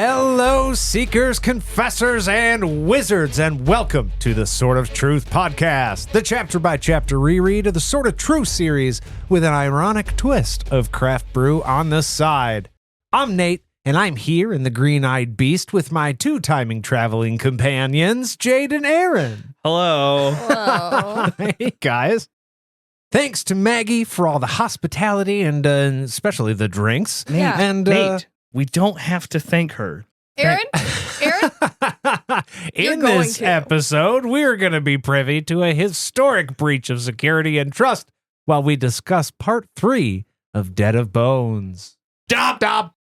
Hello, seekers, confessors, and wizards, and welcome to the Sword of Truth podcast, the chapter-by-chapter reread of the Sword of Truth series with an ironic twist of craft brew on the side. I'm Nate, and I'm here in the Green-Eyed Beast with my two-timing traveling companions, Jade and Aaron. Hello. Hello. Hey, guys. Thanks to Maggie for all the hospitality and especially the drinks. Yeah. And Nate, we don't have to thank her. Aaron? In going this to. episode, we're going to be privy to a historic breach of security and trust while we discuss part 3 of Dead of Bones. Stop.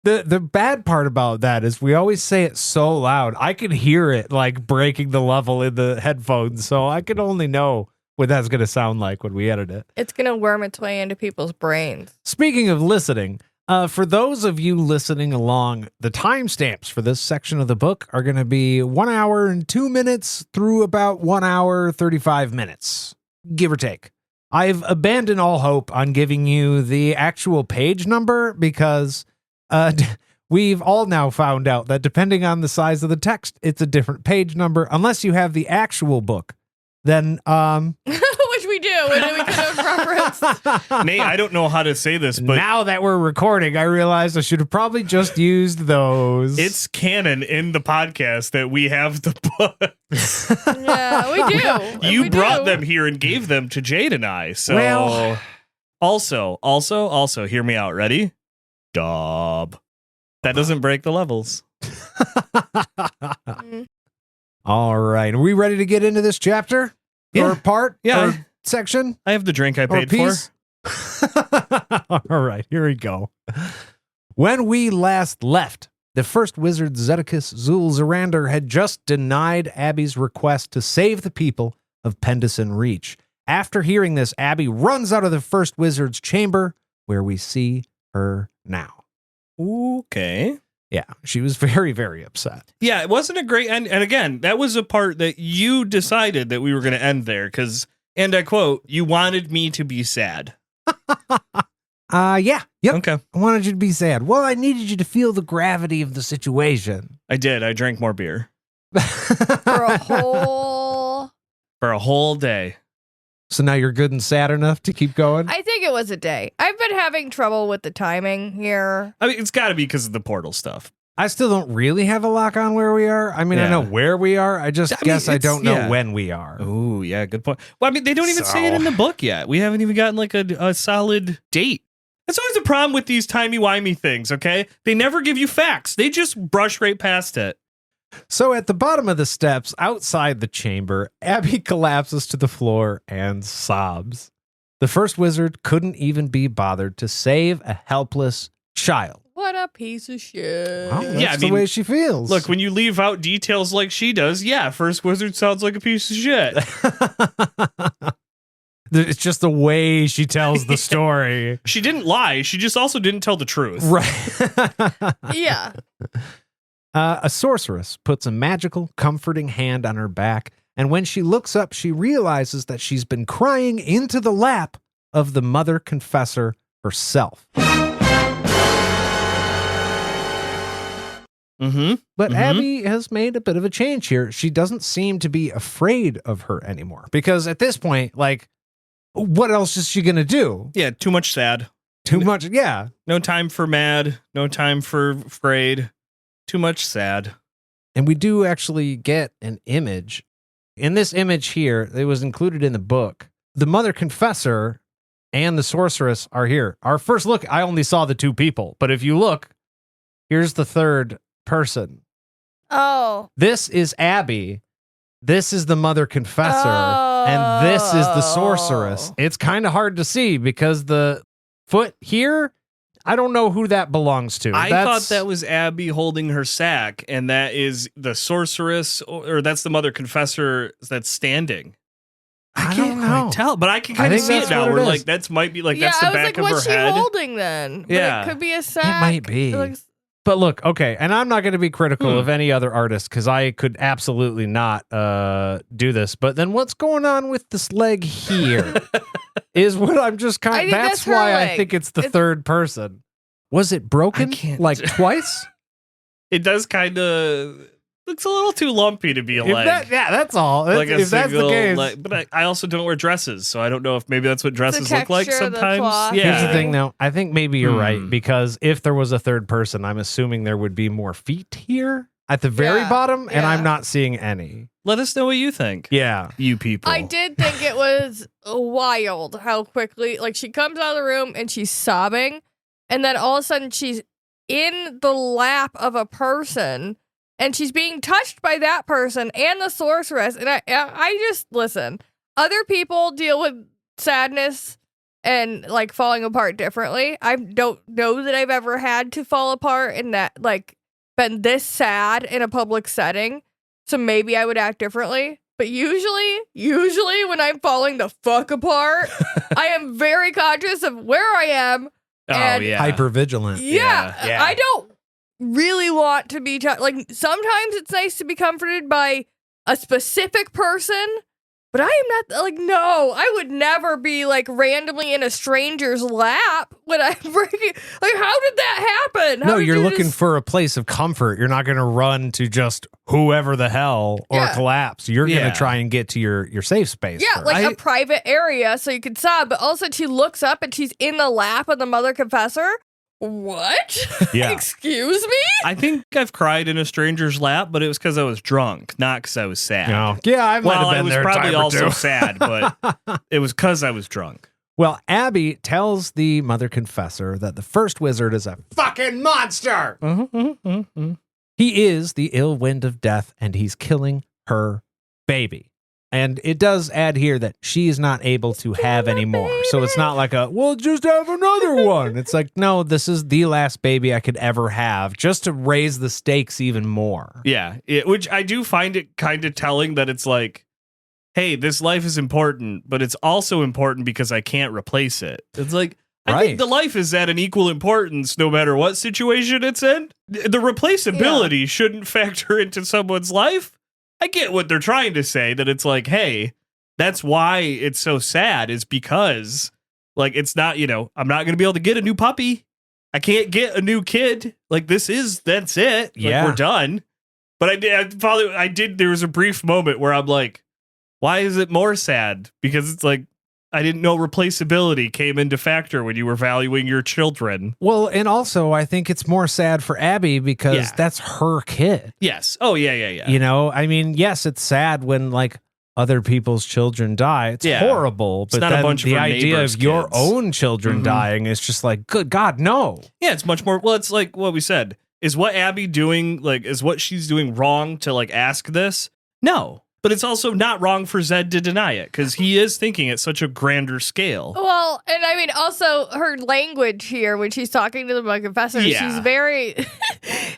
The bad part about that is we always say it so loud. I can hear it like breaking the level in the headphones, so I can only know what that's going to sound like when we edit it. It's going to worm its way into people's brains. Speaking of listening, for those of you listening along, the timestamps for this section of the book are going to be 1 hour and 2 minutes through about 1 hour, 35 minutes, give or take. I've abandoned all hope on giving you the actual page number because we've all now found out that depending on the size of the text, it's a different page number, unless you have the actual book. Then, Which we do, and we could have referenced. Nate, I don't know how to say this, but now that we're recording, I realized I should have probably just used those. it's canon in the podcast that we have the books. Yeah, we do. You We brought do. them here and gave them to Jade and I. So Well- also, hear me out. Ready? DoB. That doesn't break the levels. All right. Are we ready to get into this chapter? Yeah. Or part? Yeah. Or section? I have the drink I Or paid for. piece? All right. Here we go. When we last left, the first wizard Zedekis Zul'Zarander had just denied Abby's request to save the people of Pendleton Reach. After hearing this, Abby runs out of the first wizard's chamber, where we see her now. Okay. Yeah, she was very, very upset. Yeah, it wasn't a great end. And again, that was a part that you decided that we were going to end there because, and I quote, you wanted me to be sad. Yeah. Yep. Okay. I wanted you to be sad. Well, I needed you to feel the gravity of the situation. I did. I drank more beer For a whole... for a whole day. So now you're good and sad enough to keep going? I think it was a day. I've been having trouble with the timing here. I mean, it's got to be because of the portal stuff. I still don't really have a lock on where we are. I mean, I Yeah. know where we are. I just guess I it's- don't know yeah. when we are. Oh, yeah, good point. Well, I mean, they don't even say it in the book yet. We haven't even gotten like a solid date. That's always the problem with these timey-wimey things, okay? They never give you facts. They just brush right past it. So at the bottom of the steps outside the chamber, Abby collapses to the floor and sobs. The first wizard couldn't even be bothered to save a helpless child. What a piece of shit. Well, that's Yeah, I the mean, way she feels. Look, when you leave out details like she does, yeah, First Wizard sounds like a piece of shit. It's just the way she tells the story. She didn't lie. She just also didn't tell the truth. Right. Yeah. A sorceress puts a magical, comforting hand on her back, and when she looks up, she realizes that she's been crying into the lap of the mother confessor herself. Mm-hmm. But Mhm. Abby has made a bit of a change here. She doesn't seem to be afraid of her anymore, because at this point, like, what else is she going to do? Yeah, too much sad. Too much, yeah. No time for mad. No time for afraid. Too much sad. And we do actually get an image. In this image here, it was included in the book. The mother confessor and the sorceress are here. Our first look, I only saw the two people. But if you look, here's the third person. Oh. This is Abby. This is the mother confessor. And this is the sorceress. It's kind of hard to see because the foot here, I don't know who that belongs to. I thought that was Abby holding her sack, and that is the sorceress, or that's the mother confessor that's standing. I can't don't know. quite tell, but I can I kind of think see it that's now. what it Where is. like that's might be like Yeah, that's the I was back like, of what's her she head. holding then? But Yeah. it could be a sack. It might be. It looks- But look, okay, and I'm not going to be critical of any other artist because I could absolutely not do this. But then what's going on with this leg here is what I'm just I kind of. think That's that's her why I leg. think it's the It's- third person. Was it broken I can't- like twice? it does kind of looks a little too lumpy to be a leg. That's all. Like if that's the case. But I also don't wear dresses, so I don't know if maybe that's what dresses look like texture of the sometimes. cloth. Yeah. Here's the thing, though. I think maybe you're right, Hmm. because if there was a third person, I'm assuming there would be more feet here at the very Yeah, bottom, and yeah. I'm not seeing any. Let us know what you think. Yeah. You people. I did think it was wild how quickly, like, she comes out of the room and she's sobbing, and then all of a sudden she's in the lap of a person, and she's being touched by that person and the sorceress. And I just listen. Other people deal with sadness and like falling apart differently. I don't know that I've ever had to fall apart and that like been this sad in a public setting. So maybe I would act differently. But usually when I'm falling the fuck apart, I am very conscious of where I am. Oh and- yeah. Hyper vigilant. Yeah, Yeah. I don't really want to be like sometimes it's nice to be comforted by a specific person, but I am not like no, I would never be like randomly in a stranger's lap when I'm breaking. Like, how did that happen? How No, did you're you looking just- for a place of comfort. You're not going to run to just whoever the hell or Yeah. collapse. You're going Yeah. to try and get to your safe space. Yeah, first. like a private area so you could sob. But also, she looks up and she's in the lap of the mother confessor. What? Yeah. Excuse me? I think I've cried in a stranger's lap, but it was because I was drunk, not because I was sad. No. Yeah, I might Well, have been I was there a probably time or also two. sad, but it was because I was drunk. Well, Abby tells the mother confessor that the first wizard is a fucking monster. He is the ill wind of death, and he's killing her baby. And it does add here that she's not able to have any more. So it's not like well, just have another one. It's like, no, this is the last baby I could ever have, just to raise the stakes even more. Yeah, which I do find it kind of telling that it's like, hey, this life is important, but it's also important because I can't replace it. It's like, I Right. think the life is at an equal importance no matter what situation it's in. The replaceability shouldn't factor into someone's life. I get what they're trying to say, that it's like, hey, that's why it's so sad, is because, like, it's not, I'm not going to be able to get a new puppy. I can't get a new kid. Like, that's it. Like, Yeah. we're done. But I did, there was a brief moment where I'm like, why is it more sad? Because it's like, I didn't know replaceability came into factor when you were valuing your children. Well, and also, I think it's more sad for Abby because Yeah. that's her kid. Yes. Oh, yeah. You know, I mean, yes, it's sad when like other people's children die. It's Yeah. horrible, but not a then bunch of the her idea neighbors' of your kids. own children Mhm. dying is just like, good God, no. Yeah, it's much more. Well, it's like what we said. Is what Abby doing, like, is what she's doing wrong to, like, ask this? No. But it's also not wrong for Zed to deny it, because he is thinking at such a grander scale. Well, and I mean, also her language here when she's talking to the mother confessor, Yeah. she's very,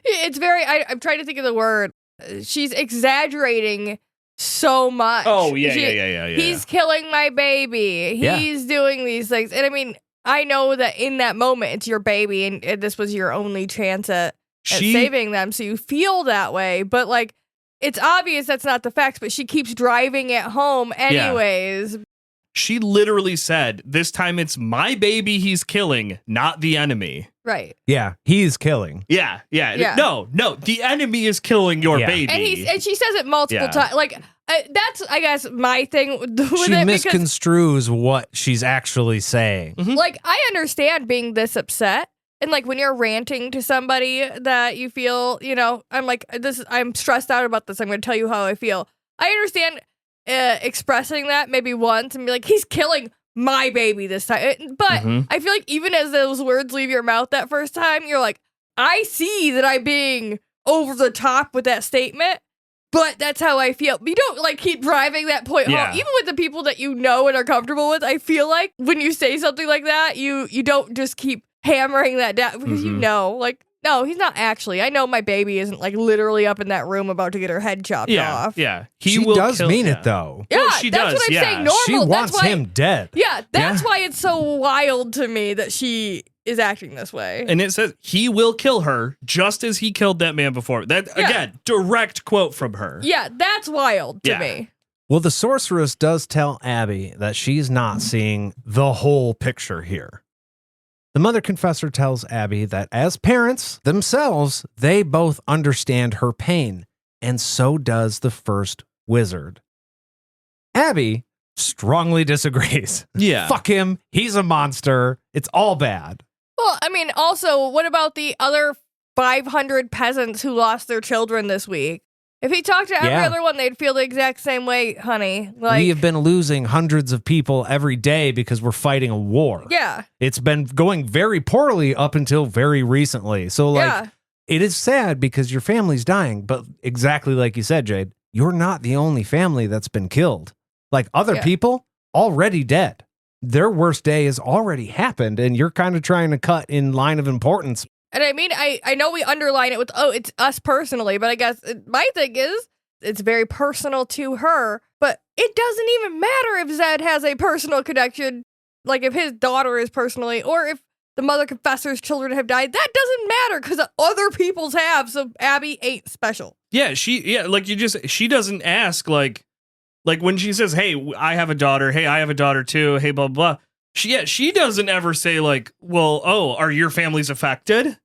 it's very, I'm trying to think of the word. She's exaggerating so much. Oh, yeah. He's killing my baby. Yeah. He's doing these things. And I mean, I know that in that moment, it's your baby and this was your only chance at saving them. So you feel that way. But like, it's obvious that's not the facts, but she keeps driving it home anyways. She literally said, this time it's my baby he's killing, not the enemy. Right. Yeah, he's killing. Yeah. Yeah. No, the enemy is killing your Yeah. baby. And she says it multiple Yeah. times. Like, that's, I guess, my thing with She it. Because, misconstrues what she's actually saying. Mhm. like, I understand being this upset. And like when you're ranting to somebody that you feel, I'm like, I'm stressed out about this. I'm going to tell you how I feel. I understand expressing that maybe once and be like, he's killing my baby this time. But Mhm. I feel like even as those words leave your mouth that first time, you're like, I see that I'm being over the top with that statement, but that's how I feel. You don't like keep driving that point Yeah. home. Even with the people that you know and are comfortable with, I feel like when you say something like that, you don't just keep hammering that down because you Mhm. know, like, no, he's not actually. I know my baby isn't like literally up in that room about to get her head chopped off. Yeah. She will does kill- mean yeah. it, though. Yeah, Well, she that's does, what I'm yeah. saying. Normal. She that's wants why, him dead. Yeah, that's Yeah. why it's so wild to me that she is acting this way. And it says he will kill her just as he killed that man before. That, Yeah. again, direct quote from her. Yeah, that's wild to Yeah. me. Well, the sorceress does tell Abby that she's not seeing the whole picture here. The mother confessor tells Abby that as parents themselves, they both understand her pain, and so does the first wizard. Abby strongly disagrees. Yeah. Fuck him. He's a monster. It's all bad. Well, I mean, also, what about the other 500 peasants who lost their children this week? If he talked to every other one, they'd feel the exact same way, honey. Like, we have been losing hundreds of people every day because we're fighting a war. Yeah. It's been going very poorly up until very recently. So, like, it is sad because your family's dying. But exactly like you said, Jade, you're not the only family that's been killed. Like, other people already dead. Their worst day has already happened, and you're kind of trying to cut in line of importance. And I mean, I know we underline it with, oh, it's us personally, but I guess my thing is, it's very personal to her, but it doesn't even matter if Zed has a personal connection, like if his daughter is personally, or if the mother confessor's children have died, that doesn't matter because other people's have, so Abby ain't special. Yeah, she doesn't ask, like when she says, hey, I have a daughter, hey, I have a daughter too, hey, blah, blah, blah. She doesn't ever say like, well, oh, are your families affected?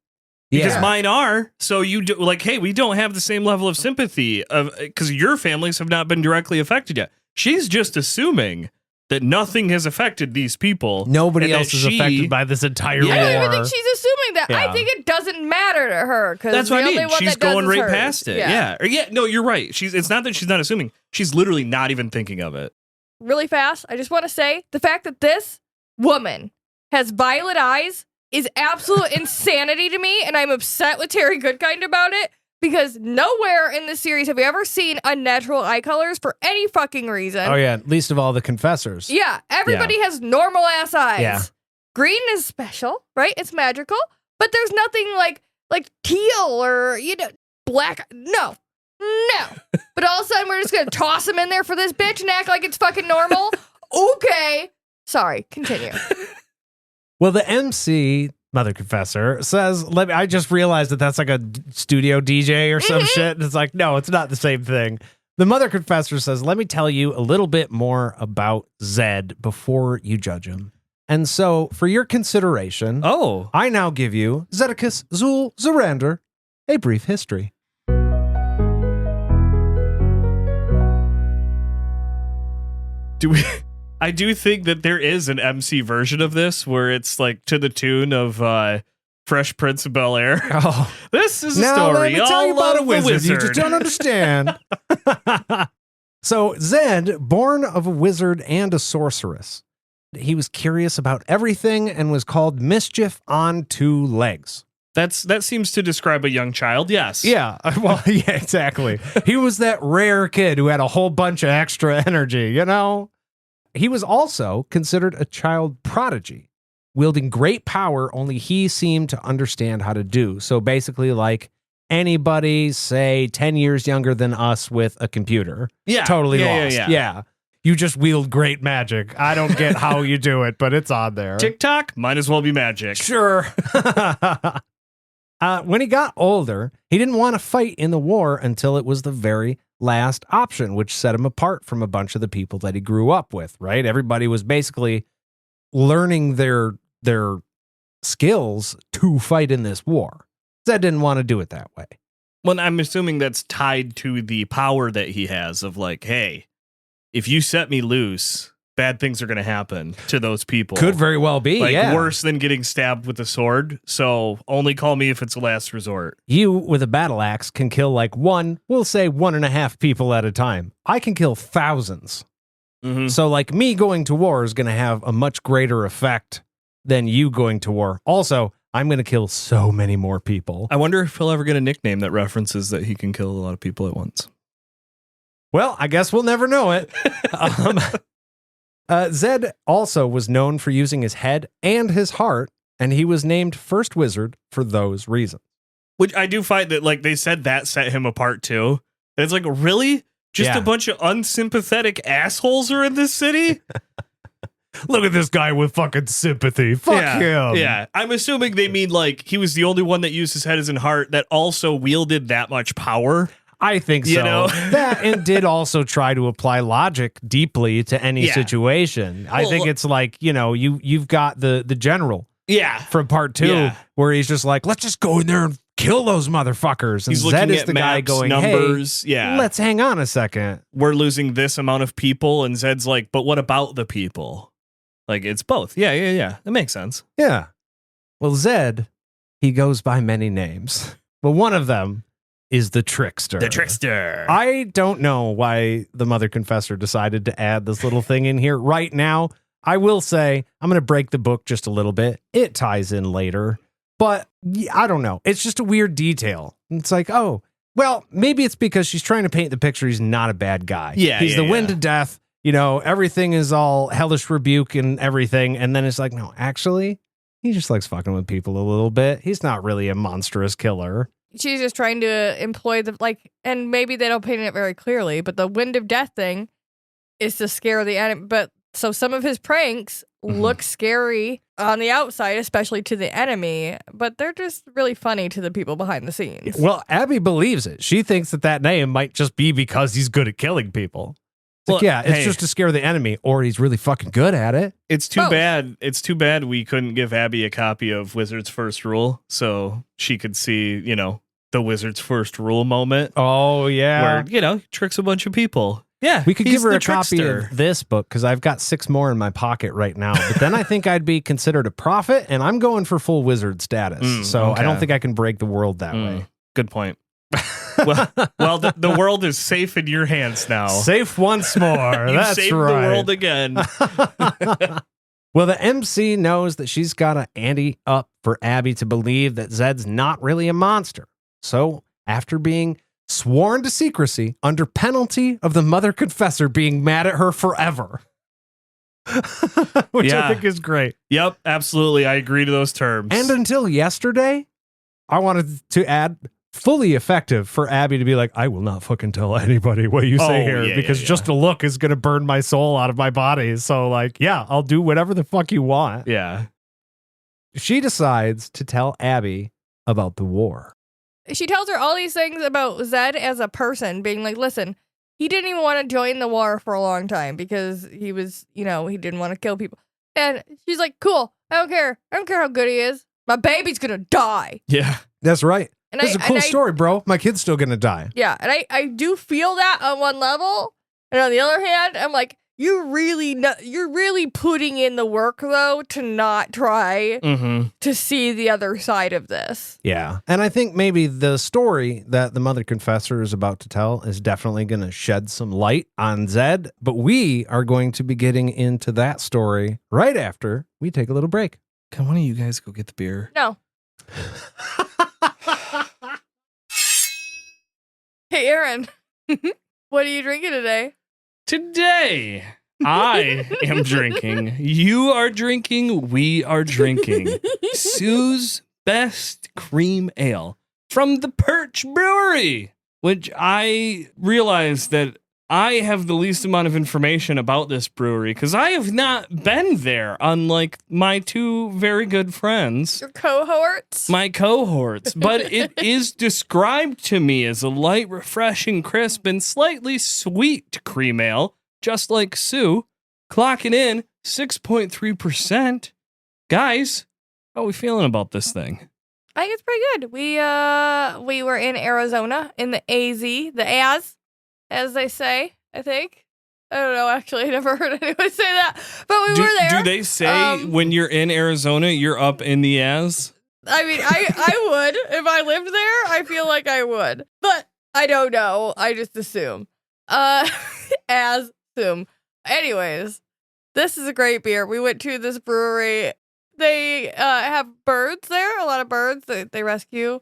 Because mine are. So you do like, hey, we don't have the same level of sympathy because your families have not been directly affected yet. She's just assuming that nothing has affected these people. Nobody else is affected by this entire war. I don't even think she's assuming that. I think it doesn't matter to her because that's what I mean. She's going right hers. past it. Yeah. No, you're right. It's not that she's not assuming. She's literally not even thinking of it. Really fast, I just want to say the fact that this woman has violet eyes is absolute insanity to me, and I'm upset with Terry Goodkind about it because nowhere in this series have we ever seen unnatural eye colors for any fucking reason. Oh yeah, least of all the confessors. Yeah, everybody has normal ass eyes. Yeah. Green is special, right? It's magical, but there's nothing like teal or black. No. But all of a sudden we're just gonna toss him in there for this bitch and act like it's fucking normal. Okay. Sorry, continue. Well, the MC, Mother Confessor, says, I just realized that that's like a studio DJ or some shit. And it's like, no, it's not the same thing. The Mother Confessor says, let me tell you a little bit more about Zed before you judge him. And so, for your consideration, I now give you Zedicus Zul Zorander, a brief history. I do think that there is an MC version of this where it's like to the tune of Fresh Prince of Bel-Air. Oh, this is a now story. Let me tell you about a wizard. You just don't understand. So Zed, born of a wizard and a sorceress, he was curious about everything and was called Mischief on Two Legs. That seems to describe a young child, yes. Yeah, well, yeah, exactly. He was that rare kid who had a whole bunch of extra energy, you know? He was also considered a child prodigy, wielding great power only he seemed to understand how to do. So basically, like anybody, say, 10 years younger than us with a computer. Yeah. Totally lost. Yeah. You just wield great magic. I don't get how you do it, but it's on there. TikTok might as well be magic. Sure. When he got older, he didn't want to fight in the war until it was the very last option, which set him apart from a bunch of the people that he grew up with, right? Everybody was basically learning their skills to fight in this war. Zed didn't want to do it that way. Well, I'm assuming that's tied to the power that he has of like, hey, if you set me loose, bad things are going to happen to those people. Could very well be, like worse than getting stabbed with a sword. So only call me if it's a last resort. You, with a battle axe, can kill like we'll say 1.5 people at a time. I can kill thousands. Mm-hmm. So like me going to war is going to have a much greater effect than you going to war. Also, I'm going to kill so many more people. I wonder if he'll ever get a nickname that references that he can kill a lot of people at once. Well, I guess we'll never know it. Zed also was known for using his head and his heart, and he was named First Wizard for those reasons. Which I do find that, like, they said that set him apart, too. And it's like, really? Just a bunch of unsympathetic assholes are in this city? Look at this guy with fucking sympathy. Fuck him. Yeah. I'm assuming they mean, like, he was the only one that used his head as in heart that also wielded that much power. I think so. You know? That and did also try to apply logic deeply to any situation. I think it's like, you've got the general Yeah. from part 2, Yeah. where he's just like, let's just go in there and kill those motherfuckers. And He's Zed looking is at the guy maps, going, numbers. hey, Yeah. let's hang on a second. We're losing this amount of people. And Zed's like, but what about the people? Like, it's both. Yeah. That makes sense. Yeah. Well, Zed, he goes by many names, but one of them is the Trickster. The Trickster. I don't know why the Mother Confessor decided to add this little thing in here right now. I will say, I'm going to break the book just a little bit. It ties in later, but I don't know. It's just a weird detail. It's like, oh, well, maybe it's because she's trying to paint the picture he's not a bad guy. Yeah, he's yeah, the wind yeah. of death. You know, everything is all hellish rebuke and everything. And then it's like, no, actually, he just likes fucking with people a little bit. He's not really a monstrous killer. She's just trying to employ and maybe they don't paint it very clearly, but the wind of death thing is to scare the enemy. But so some of his pranks look scary on the outside, especially to the enemy, but they're just really funny to the people behind the scenes. Well, Abby believes it. She thinks that name might just be because he's good at killing people. It's like, yeah, it's just to scare the enemy, or he's really fucking good at it. It's too bad. It's too bad we couldn't give Abby a copy of Wizard's First Rule so she could see, the Wizard's First Rule moment. Oh, yeah. Where, he tricks a bunch of people. Yeah. We could he's give her the a copy trickster. of this book because I've got 6 more in my pocket right now. But then I think I'd be considered a prophet, and I'm going for full wizard status. So okay. I don't think I can break the world that way. Good point. well, the world is safe in your hands now. Safe once more. You That's saved right. the world again. Well, the MC knows that she's got to ante up for Abby to believe that Zed's not really a monster. So after being sworn to secrecy under penalty of the Mother Confessor being mad at her forever, which I think is great. Yep, absolutely. I agree to those terms. And until yesterday, I wanted to add fully effective for Abby to be like, I will not fucking tell anybody what you say here because just a look is going to burn my soul out of my body. So like, yeah, I'll do whatever the fuck you want. Yeah. She decides to tell Abby about the war. She tells her all these things about Zed as a person, being like, listen, he didn't even want to join the war for a long time because he was, he didn't want to kill people. And she's like, cool, I don't care. I don't care how good he is. My baby's going to die. Yeah. That's right. And That's a cool story, bro. My kid's still going to die. Yeah. And I do feel that on one level. And on the other hand, I'm like, you're really putting in the work, though, to not try to see the other side of this. Yeah. And I think maybe the story that the Mother Confessor is about to tell is definitely going to shed some light on Zed. But we are going to be getting into that story right after we take a little break. Can one of you guys go get the beer? No. Hey, Aaron. What are you drinking today? Today, I am drinking. You are drinking. We are drinking Sue's Best Cream Ale from the Perch Brewery, which I realized that I have the least amount of information about this brewery because I have not been there, unlike my 2 very good friends. Your cohorts? My cohorts. But it is described to me as a light, refreshing, crisp, and slightly sweet cream ale, just like Sue, clocking in 6.3%. Guys, how are we feeling about this thing? I think it's pretty good. We were in Arizona in the AZ, as they say, I think. I don't know, actually. I never heard anyone say that. But we were there. Do they say when you're in Arizona, you're up in the as? I mean, I would. If I lived there, I feel like I would. But I don't know. I just assume. Assume. Anyways, this is a great beer. We went to this brewery. They have birds there, a lot of birds. They rescue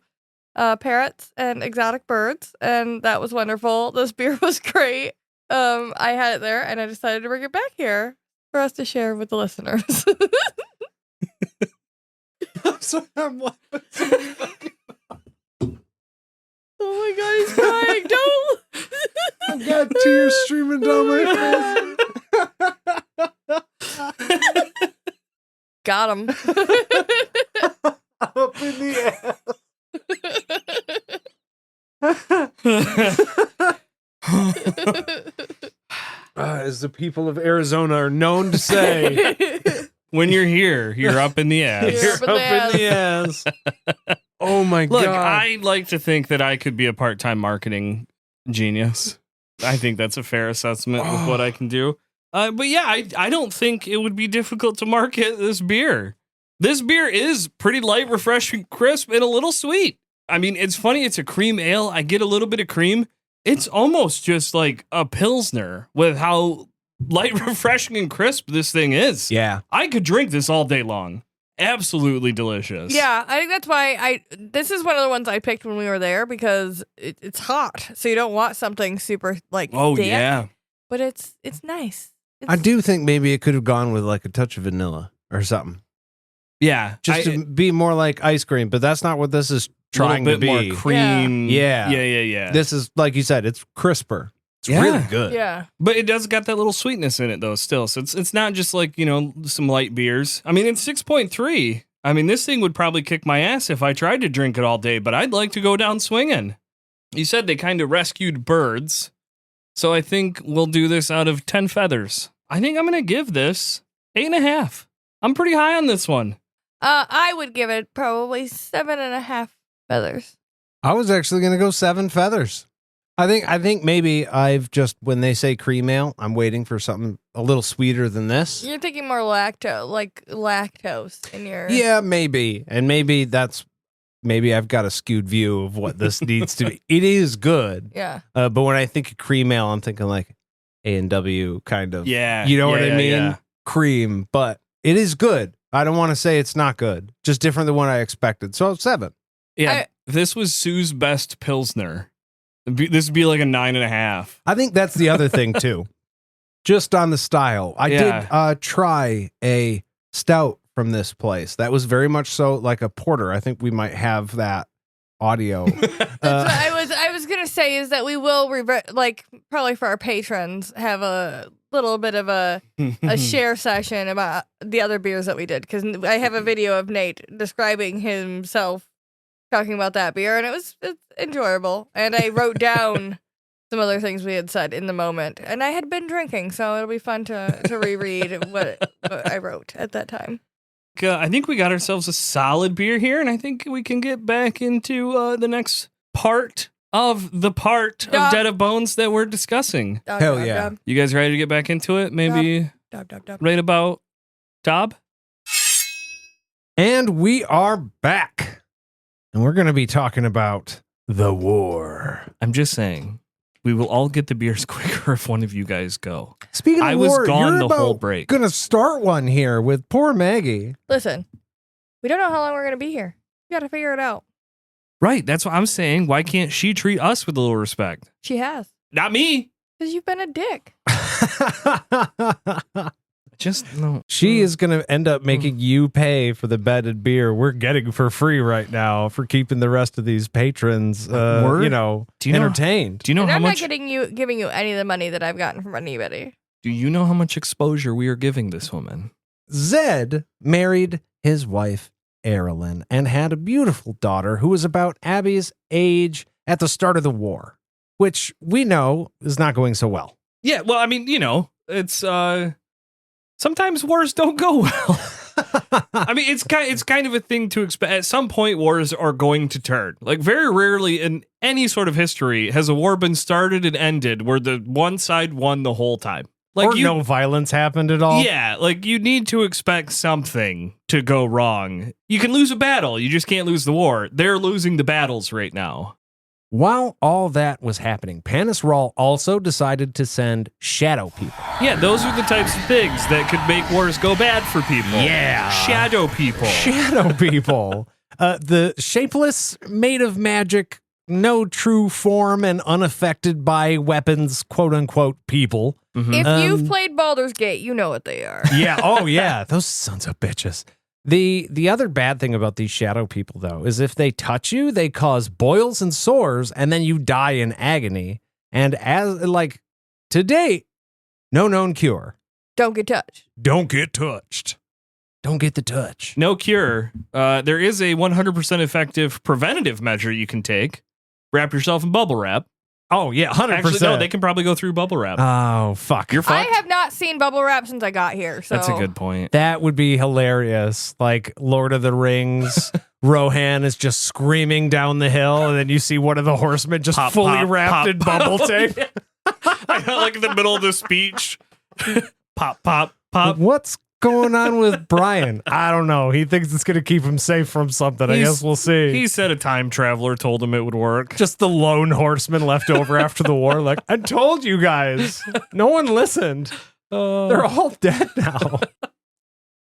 parrots and exotic birds, and that was wonderful. This beer was great. I had it there, and I decided to bring it back here for us to share with the listeners. I'm sorry, I'm laughing. Oh my god, he's crying! Don't! I've got tears streaming down my face. Got him. Up in the ass. As the people of Arizona are known to say, When you're here, you're up in the ass. You're up in the ass. Oh my Look, God. I like to think that I could be a part-time marketing genius. I think that's a fair assessment with what I can do. But yeah, I don't think it would be difficult to market this beer. This beer is pretty light, refreshing, crisp, and a little sweet. I mean, it's funny. It's a cream ale. I get a little bit of cream. It's almost just like a Pilsner with how light, refreshing, and crisp this thing is. Yeah. I could drink this all day long. Absolutely delicious. Yeah, I think that's why this is one of the ones I picked when we were there because it's hot, so you don't want something super like Oh, damp, yeah. but it's nice. I do think maybe it could have gone with like a touch of vanilla or something. Yeah. Just to be more like ice cream, but that's not what this is trying to bit be. more cream. Yeah. Yeah. This is, like you said, it's crisper. It's Yeah. really good. Yeah, But it does got that little sweetness in it, though, still. So it's not just like, some light beers. I mean, it's 6.3. I mean, this thing would probably kick my ass if I tried to drink it all day, but I'd like to go down swinging. You said they kind of rescued birds. So I think we'll do this out of 10 feathers. I think I'm going to give this 8.5. I'm pretty high on this one. I would give it probably 7.5 feathers. I was actually going to go 7 feathers. I think maybe I've just, when they say cream ale, I'm waiting for something a little sweeter than this. You're thinking more lactose in your. Yeah, maybe. And maybe I've got a skewed view of what this needs to be. It is good. Yeah. But when I think of cream ale, I'm thinking like A&W kind of. Yeah. You know what I mean? Yeah. Cream, but it is good. I don't want to say it's not good. Just different than what I expected. So 7. Yeah. If this was Sue's best Pilsner, this would be like a 9.5. I think that's the other thing too. Just on the style. I did try a stout from this place. That was very much so like a porter. I think we might have that audio. That's what I was gonna say is that we will probably for our patrons have a little bit of a share session about the other beers that we did because I have a video of Nate describing himself talking about that beer and it's enjoyable and I wrote down some other things we had said in the moment and I had been drinking so it'll be fun to reread what I wrote at that time. I think we got ourselves a solid beer here, and I think we can get back into the next part of Dead of Bones that we're discussing. Hell yeah. You guys ready to get back into it? Maybe right about DoB? And we are back. And we're going to be talking about the war. I'm just saying, we will all get the beers quicker if one of you guys go. Speaking of I war, was gone you're the whole break. Going to start one here with poor Maggie. Listen, we don't know how long we're going to be here. We got to figure it out. Right, that's what I'm saying. Why can't she treat us with a little respect? She has. Not me. Because you've been a dick. Just no. She is going to end up making you pay for the bedded beer we're getting for free right now for keeping the rest of these patrons, entertained. Do you know and how I'm much? not giving you any of the money that I've gotten from anybody. Do you know how much exposure we are giving this woman? Zed married his wife, Erilyn, and had a beautiful daughter who was about Abby's age at the start of the war, which we know is not going so well. Yeah, well, I mean, it's sometimes wars don't go well. I mean, it's kind of a thing to expect. At some point, wars are going to turn. Like, very rarely in any sort of history has a war been started and ended where the one side won the whole time. Like, or no violence happened at all. Yeah, like you need to expect something to go wrong. You can lose a battle, you just can't lose the war. They're losing the battles right now. While all that was happening, Panis Rahl also decided to send shadow people. Yeah, those are the types of things that could make wars go bad for people. Yeah. Shadow people. Shadow people. The shapeless, made of magic, no true form, and unaffected by weapons, quote-unquote, people. Mm-hmm. If you've played Baldur's Gate, you know what they are. Yeah, oh yeah, those sons of bitches. The other bad thing about these shadow people, though, is if they touch you, they cause boils and sores, and then you die in agony. And to date, no known cure. Don't get touched. Don't get touched. Don't get the touch. No cure. There is a 100% effective preventative measure you can take. Wrap yourself in bubble wrap. Oh, yeah, 100%. Actually, no, they can probably go through bubble wrap. Oh, fuck. You're I fucked. have not seen bubble wrap since I got here. So That's a good point. That would be hilarious. Like Lord of the Rings, Rohan is just screaming down the hill, and then you see one of the horsemen just Pop, fully pop, wrapped pop, in pop. bubble tape. I got like in the middle of the speech. Pop, pop, pop. What's going on with Brian? I don't know. He thinks it's going to keep him safe from something. I guess we'll see. He said a time traveler told him it would work. Just the lone horseman left over after the war. Like, I told you guys. No one listened. They're all dead now.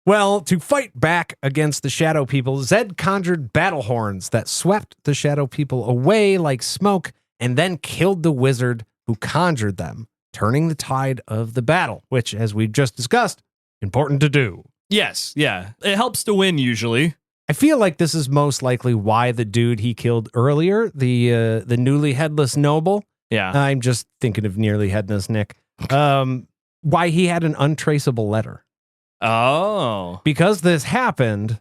Well, to fight back against the Shadow People, Zed conjured battle horns that swept the Shadow People away like smoke and then killed the wizard who conjured them, turning the tide of the battle, which, as we just discussed, important to do. Yes, yeah. It helps to win usually. I feel like this is most likely why the dude he killed earlier, the newly headless noble, Yeah. I'm just thinking of nearly headless Nick, why he had an untraceable letter. Oh. Because this happened,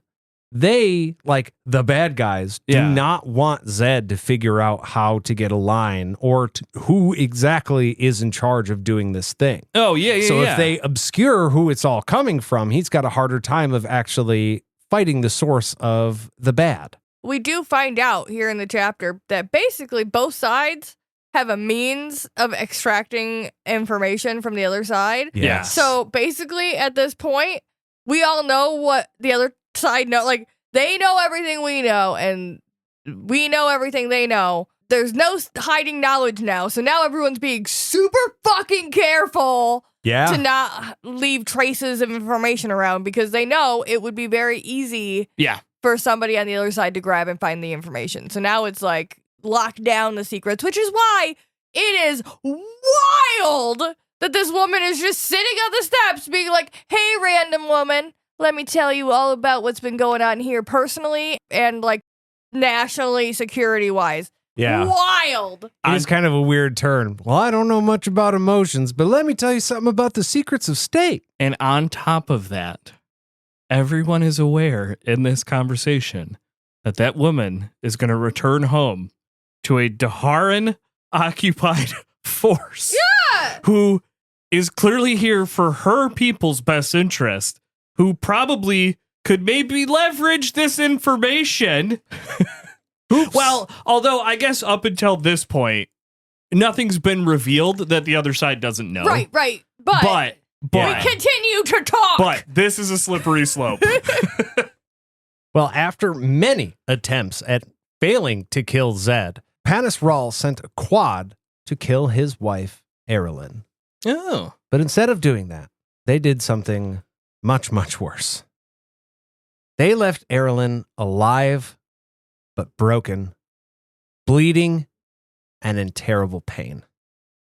they, like the bad guys, do Yeah. not want Zed to figure out how to get a line or who exactly is in charge of doing this thing. Oh, yeah. So if they obscure who it's all coming from, he's got a harder time of actually fighting the source of the bad. we do find out here in the chapter that basically both sides have a means of extracting information from the other side. Yes. So basically, at this point, we all know what the other side know. Like, they know everything we know, and we know everything they know. There's no hiding knowledge now. So now everyone's being super fucking careful Yeah. to not leave traces of information around because they know it would be very easy Yeah. for somebody on the other side to grab and find the information. So now it's like lock down the secrets, which is why it is wild that this woman is just sitting on the steps being like, hey, random woman, let me tell you all about what's been going on here personally and like nationally security wise. Yeah. Wild. It is kind of a weird turn. Well, I don't know much about emotions, but let me tell you something about the secrets of state. And on top of that, everyone is aware in this conversation that that woman is going to return home to a Daharan occupied force. Yeah. Who is clearly here for her people's best interest, who probably could maybe leverage this information. Well, although I guess up until this point, nothing's been revealed that the other side doesn't know. Right. But But we continue to talk. But this is a slippery slope. Well, after many attempts at failing to kill Zed, Panis Rahl sent a quad to kill his wife, Erilyn. Oh. But instead of doing that, they did something much, much worse. They left Erilyn alive, but broken, bleeding, and in terrible pain.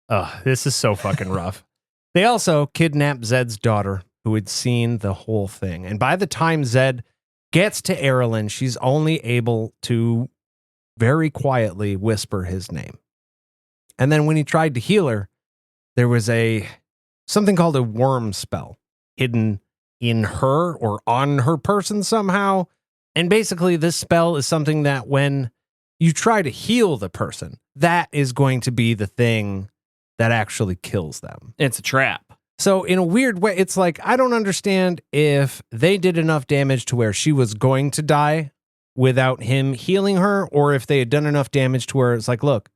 Ugh, this is so fucking rough. They also kidnapped Zed's daughter, who had seen the whole thing. And by the time Zed gets to Erilyn, she's only able to very quietly whisper his name. And then when he tried to heal her, there was something called a worm spell hidden in her or on her person somehow. And basically this spell is something that when you try to heal the person, that is going to be the thing that actually kills them. It's a trap. So in a weird way, it's like, I don't understand if they did enough damage to where she was going to die without him healing her, or if they had done enough damage to where it's like, look,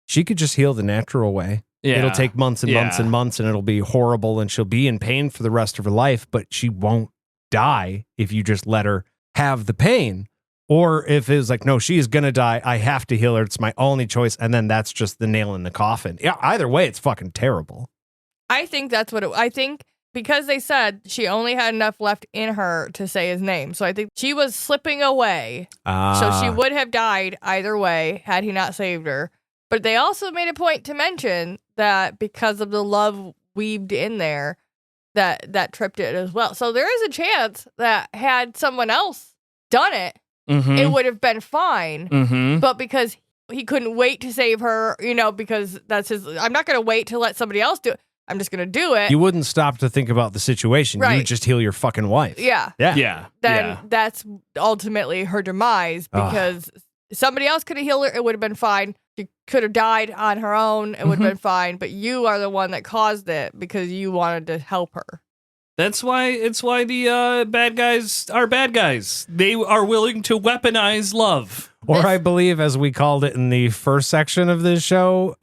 she could just heal the natural way. Yeah. It'll take months and months Yeah. and months, and it'll be horrible, and she'll be in pain for the rest of her life, but she won't die if you just let her have the pain. Or if it's like, no, she is going to die. I have to heal her. It's my only choice. And then that's just the nail in the coffin. Yeah, either way, it's fucking terrible. I think that's what I think because they said she only had enough left in her to say his name. So I think she was slipping away. So she would have died either way had he not saved her. But they also made a point to mention that because of the love weaved in there, that tripped it as well. So there is a chance that had someone else done it, Mm-hmm. it would have been fine. Mm-hmm. But because he couldn't wait to save her, because that's his, I'm not going to wait to let somebody else do it. I'm just going to do it. You wouldn't stop to think about the situation. You Right. would just heal your fucking wife. Yeah. Yeah. Yeah. Then Yeah. that's ultimately her demise because somebody else could have healed her. It would have been fine. She could have died on her own. It would have been fine. But you are the one that caused it because you wanted to help her. It's why the bad guys are bad guys. They are willing to weaponize love. Or I believe, as we called it in the first section of this show,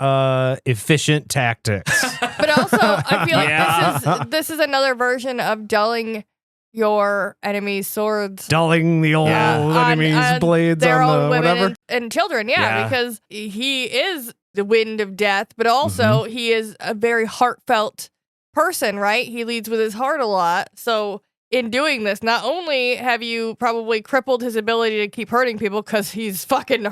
efficient tactics. But also, I feel like this is another version of dulling your enemy's swords. Dulling the old enemy's blades their on own the women whatever. and children, because he is the wind of death, but also he is a very heartfelt person, right? He leads with his heart a lot. So in doing this, not only have you probably crippled his ability to keep hurting people because he's fucking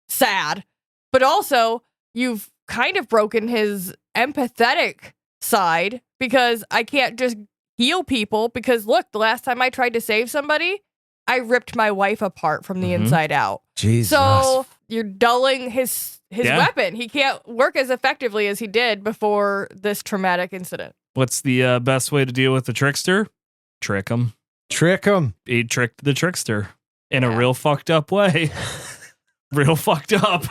sad, but also you've kind of broken his empathetic side because I can't just heal people because look, the last time I tried to save somebody, I ripped my wife apart from the inside out. Jesus. So you're dulling his weapon. He can't work as effectively as he did before this traumatic incident. What's the best way to deal with the trickster? Trick him. Trick him. He tricked the trickster in a real fucked up way. Real fucked up.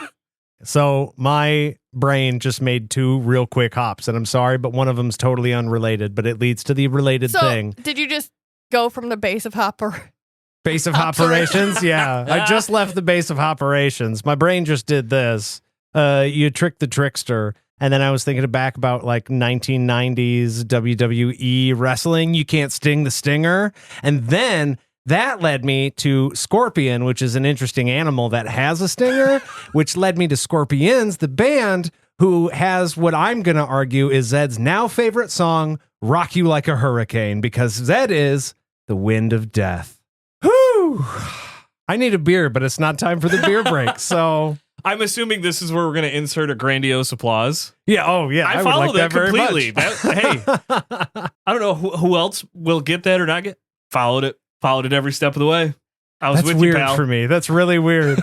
So my brain just made two real quick hops, and I'm sorry, but one of them's totally unrelated, but it leads to the related thing. Did you just go from the base of Hopper? Base of operations? Yeah. I just left the base of operations. My brain just did this. You tricked the trickster. And then I was thinking back about like 1990s WWE wrestling. You can't sting the stinger. And then that led me to Scorpion, which is an interesting animal that has a stinger, which led me to Scorpions, the band, who has what I'm going to argue is Zed's now favorite song, Rock You Like a Hurricane, because Zed is the wind of death. Whew. I need a beer, but it's not time for the beer break. So I'm assuming this is where we're going to insert a grandiose applause. Yeah. Oh, yeah. I would follow like that very completely. much. Hey, I don't know who else will get that or not get. Followed it every step of the way. I was That's with weird you, pal. for me. That's really weird.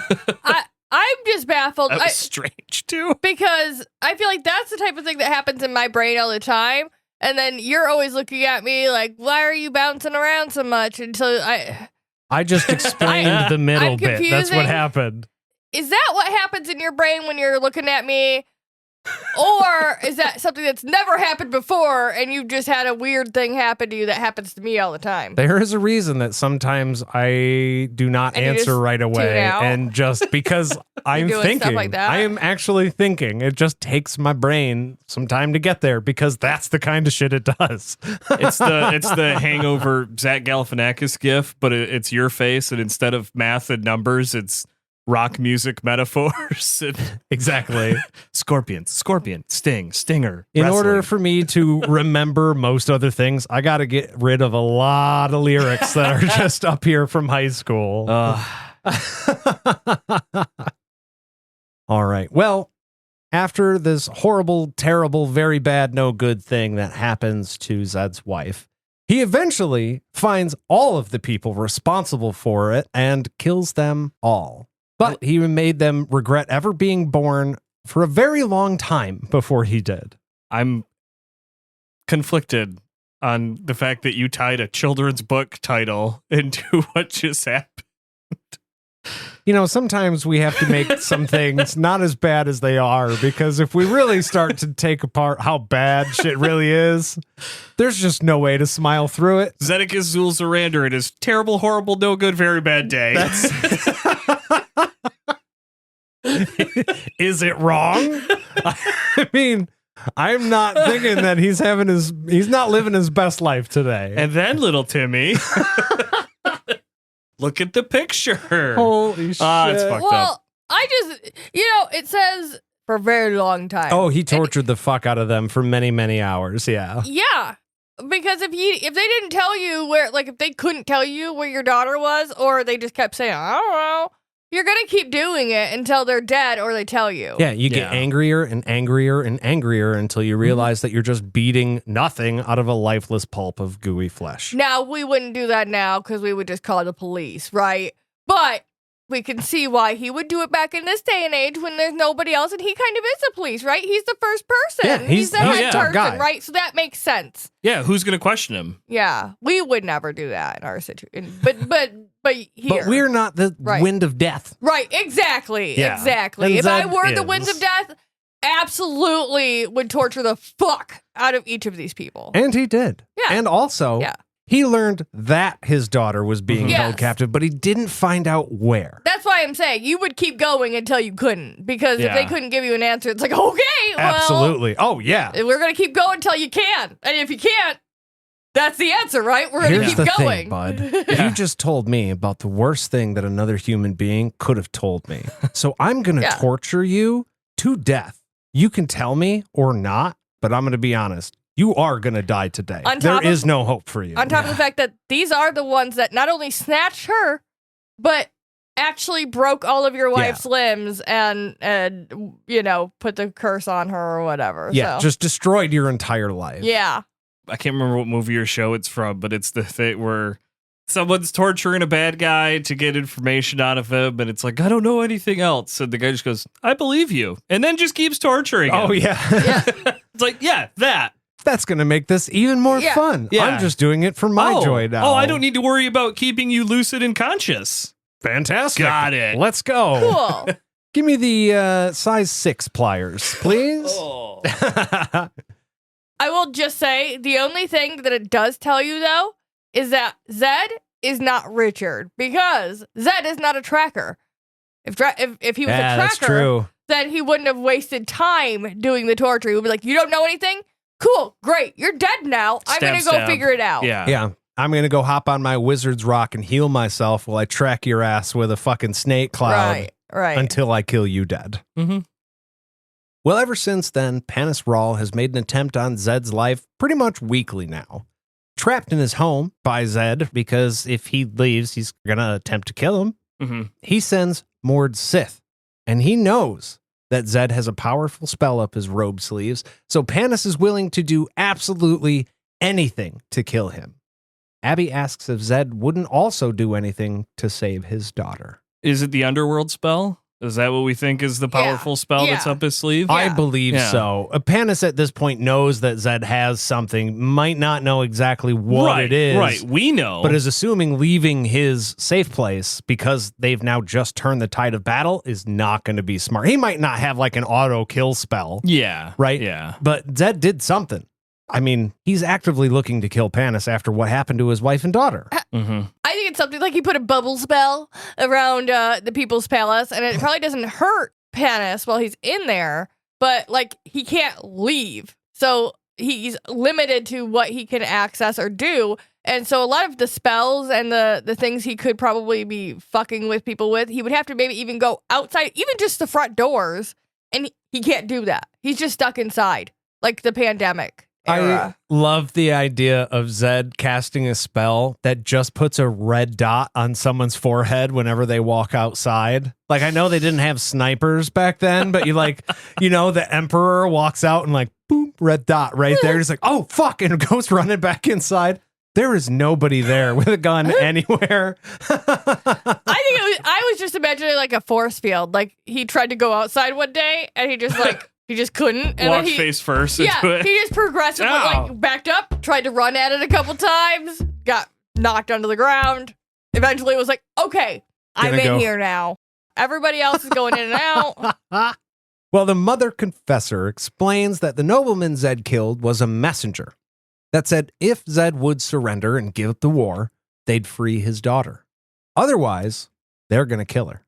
I'm just baffled. That was strange too. Because I feel like that's the type of thing that happens in my brain all the time. And then you're always looking at me like, why are you bouncing around so much? Until I just explained the middle I'm bit. That's what happened. Is that what happens in your brain when you're looking at me? Or is that something that's never happened before and you just had a weird thing happen to you that happens to me all the time? There is a reason that sometimes I do not And you answer just right away. tune out? And just because I'm doing thinking, stuff like that? I am actually thinking. It just takes my brain some time to get there because that's the kind of shit it does. It's the Hangover Zach Galifianakis gif, but it's your face, and instead of math and numbers, it's rock music metaphors. Exactly. Scorpion, sting, stinger. In wrestling. order for me to remember most other things, I got to get rid of a lot of lyrics that are just up here from high school. All right. Well, after this horrible, terrible, very bad, no good thing that happens to Zed's wife, he eventually finds all of the people responsible for it and kills them all. But he made them regret ever being born for a very long time before he did. I'm conflicted on the fact that you tied a children's book title into what just happened. You know, sometimes we have to make some things not as bad as they are, because if we really start to take apart how bad shit really is, there's just no way to smile through it. Zedekiah Zulzarander and his terrible, horrible, no good, very bad day. Is it wrong? I mean, I'm not thinking that he's not living his best life today. And then little Timmy. Look at the picture. Holy shit. It's fucked up. Well, it says for a very long time. Oh, he tortured the fuck out of them for many, many hours. Yeah. Yeah. Because if they didn't tell you where, like, if they couldn't tell you where your daughter was, or they just kept saying, I don't know, you're going to keep doing it until they're dead or they tell you. Yeah, you get angrier and angrier and angrier until you realize that you're just beating nothing out of a lifeless pulp of gooey flesh. Now, we wouldn't do that now because we would just call the police, right? But we can see why he would do it back in this day and age when there's nobody else, and he kind of is the police, right? He's the first person. Yeah, he's the head top person, guy. right? So that makes sense. Yeah, who's going to question him? Yeah, we would never do that in our situation. But but here. But we're not the wind of death. Right, exactly, Yeah. exactly. And If I Zed were the is. winds of death, absolutely would torture the fuck out of each of these people. And he did. Yeah. And also, Yeah. he learned that his daughter was being Yes. held captive, but he didn't find out where. That's why I'm saying you would keep going until you couldn't, because if they Yeah. couldn't give you an answer, it's like, okay, well, Absolutely. Oh, yeah. we're going to keep going until you can. And if you can't, that's the answer, right? We're going to Here's keep the going. thing, bud. You just told me about the worst thing that another human being could have told me. So I'm going to Yeah. torture you to death. You can tell me or not, but I'm going to be honest. You are going to die today. On There top is of- no hope for you. On top of the fact that these are the ones that not only snatched her, but actually broke all of your wife's limbs and you know, put the curse on her or whatever. Yeah, so. just destroyed your entire life. Yeah. I can't remember what movie or show it's from, but it's the thing where someone's torturing a bad guy to get information out of him, and it's like, I don't know anything else. And the guy just goes, I believe you. And then just keeps torturing him. Oh, yeah. Yeah. It's like, yeah, that. That's going to make this even more Yeah. fun. Yeah. I'm just doing it for my joy now. Oh, I don't need to worry about keeping you lucid and conscious. Fantastic. Got it. Let's go. Cool. Give me the size 6 pliers, please. Oh. I will just say the only thing that it does tell you, though, is that Zed is not Richard, because Zed is not a tracker. If he was a tracker, that's true. then he wouldn't have wasted time doing the torture. He would be like, you don't know anything? Cool, great, you're dead now. I'm going to go Stab. figure it out. Yeah. Yeah. I'm going to go hop on my wizard's rock and heal myself while I track your ass with a fucking snake cloud Right. until I kill you dead. Mm-hmm. Well, ever since then, Panis Rahl has made an attempt on Zed's life pretty much weekly now. Trapped in his home by Zed, because if he leaves, he's going to attempt to kill him. Mm-hmm. He sends Mord Sith, and he knows that Zed has a powerful spell up his robe sleeves, so Panis is willing to do absolutely anything to kill him. Abby asks if Zed wouldn't also do anything to save his daughter. Is it the underworld spell? Is that what we think is the powerful spell that's Yeah. up his sleeve? I believe Yeah. so. Panis at this point knows that Zed has something, might not know exactly what it is. Right, we know. But is assuming leaving his safe place because they've now just turned the tide of battle is not going to be smart. He might not have like an auto kill spell, yeah. right? Yeah. But Zed did something. I mean, he's actively looking to kill Panis after what happened to his wife and daughter. Mm-hmm. I think it's something like he put a bubble spell around the People's Palace, and it probably doesn't hurt Panis while he's in there, but like he can't leave. So he's limited to what he can access or do. And so a lot of the spells and the things he could probably be fucking with people with, he would have to maybe even go outside, even just the front doors, and he can't do that. He's just stuck inside, like the pandemic era. I love the idea of Zed casting a spell that just puts a red dot on someone's forehead whenever they walk outside. Like, I know they didn't have snipers back then, but you like, you know, the Emperor walks out and like, boom, red dot right there. He's like, oh, fuck, and goes running back inside. There is nobody there with a gun anywhere. I was just imagining like a force field. Like he tried to go outside one day and he just like he just couldn't. And Walk then he, face first yeah, into it. he just progressively Ow. like backed up, tried to run at it a couple times, got knocked onto the ground. Eventually was like, okay, I'm Gonna in go. here now. Everybody else is going in and out. Well, the mother confessor explains that the nobleman Zed killed was a messenger that said if Zed would surrender and give up the war, they'd free his daughter. Otherwise, they're going to kill her.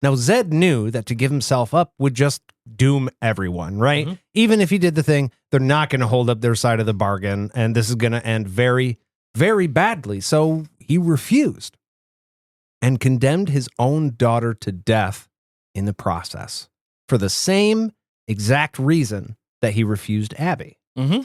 Now, Zed knew that to give himself up would just doom everyone, right? Mhm. Even if he did the thing, they're not going to hold up their side of the bargain, and this is going to end very, very badly. So he refused and condemned his own daughter to death in the process for the same exact reason that he refused Abby. Mm-hmm.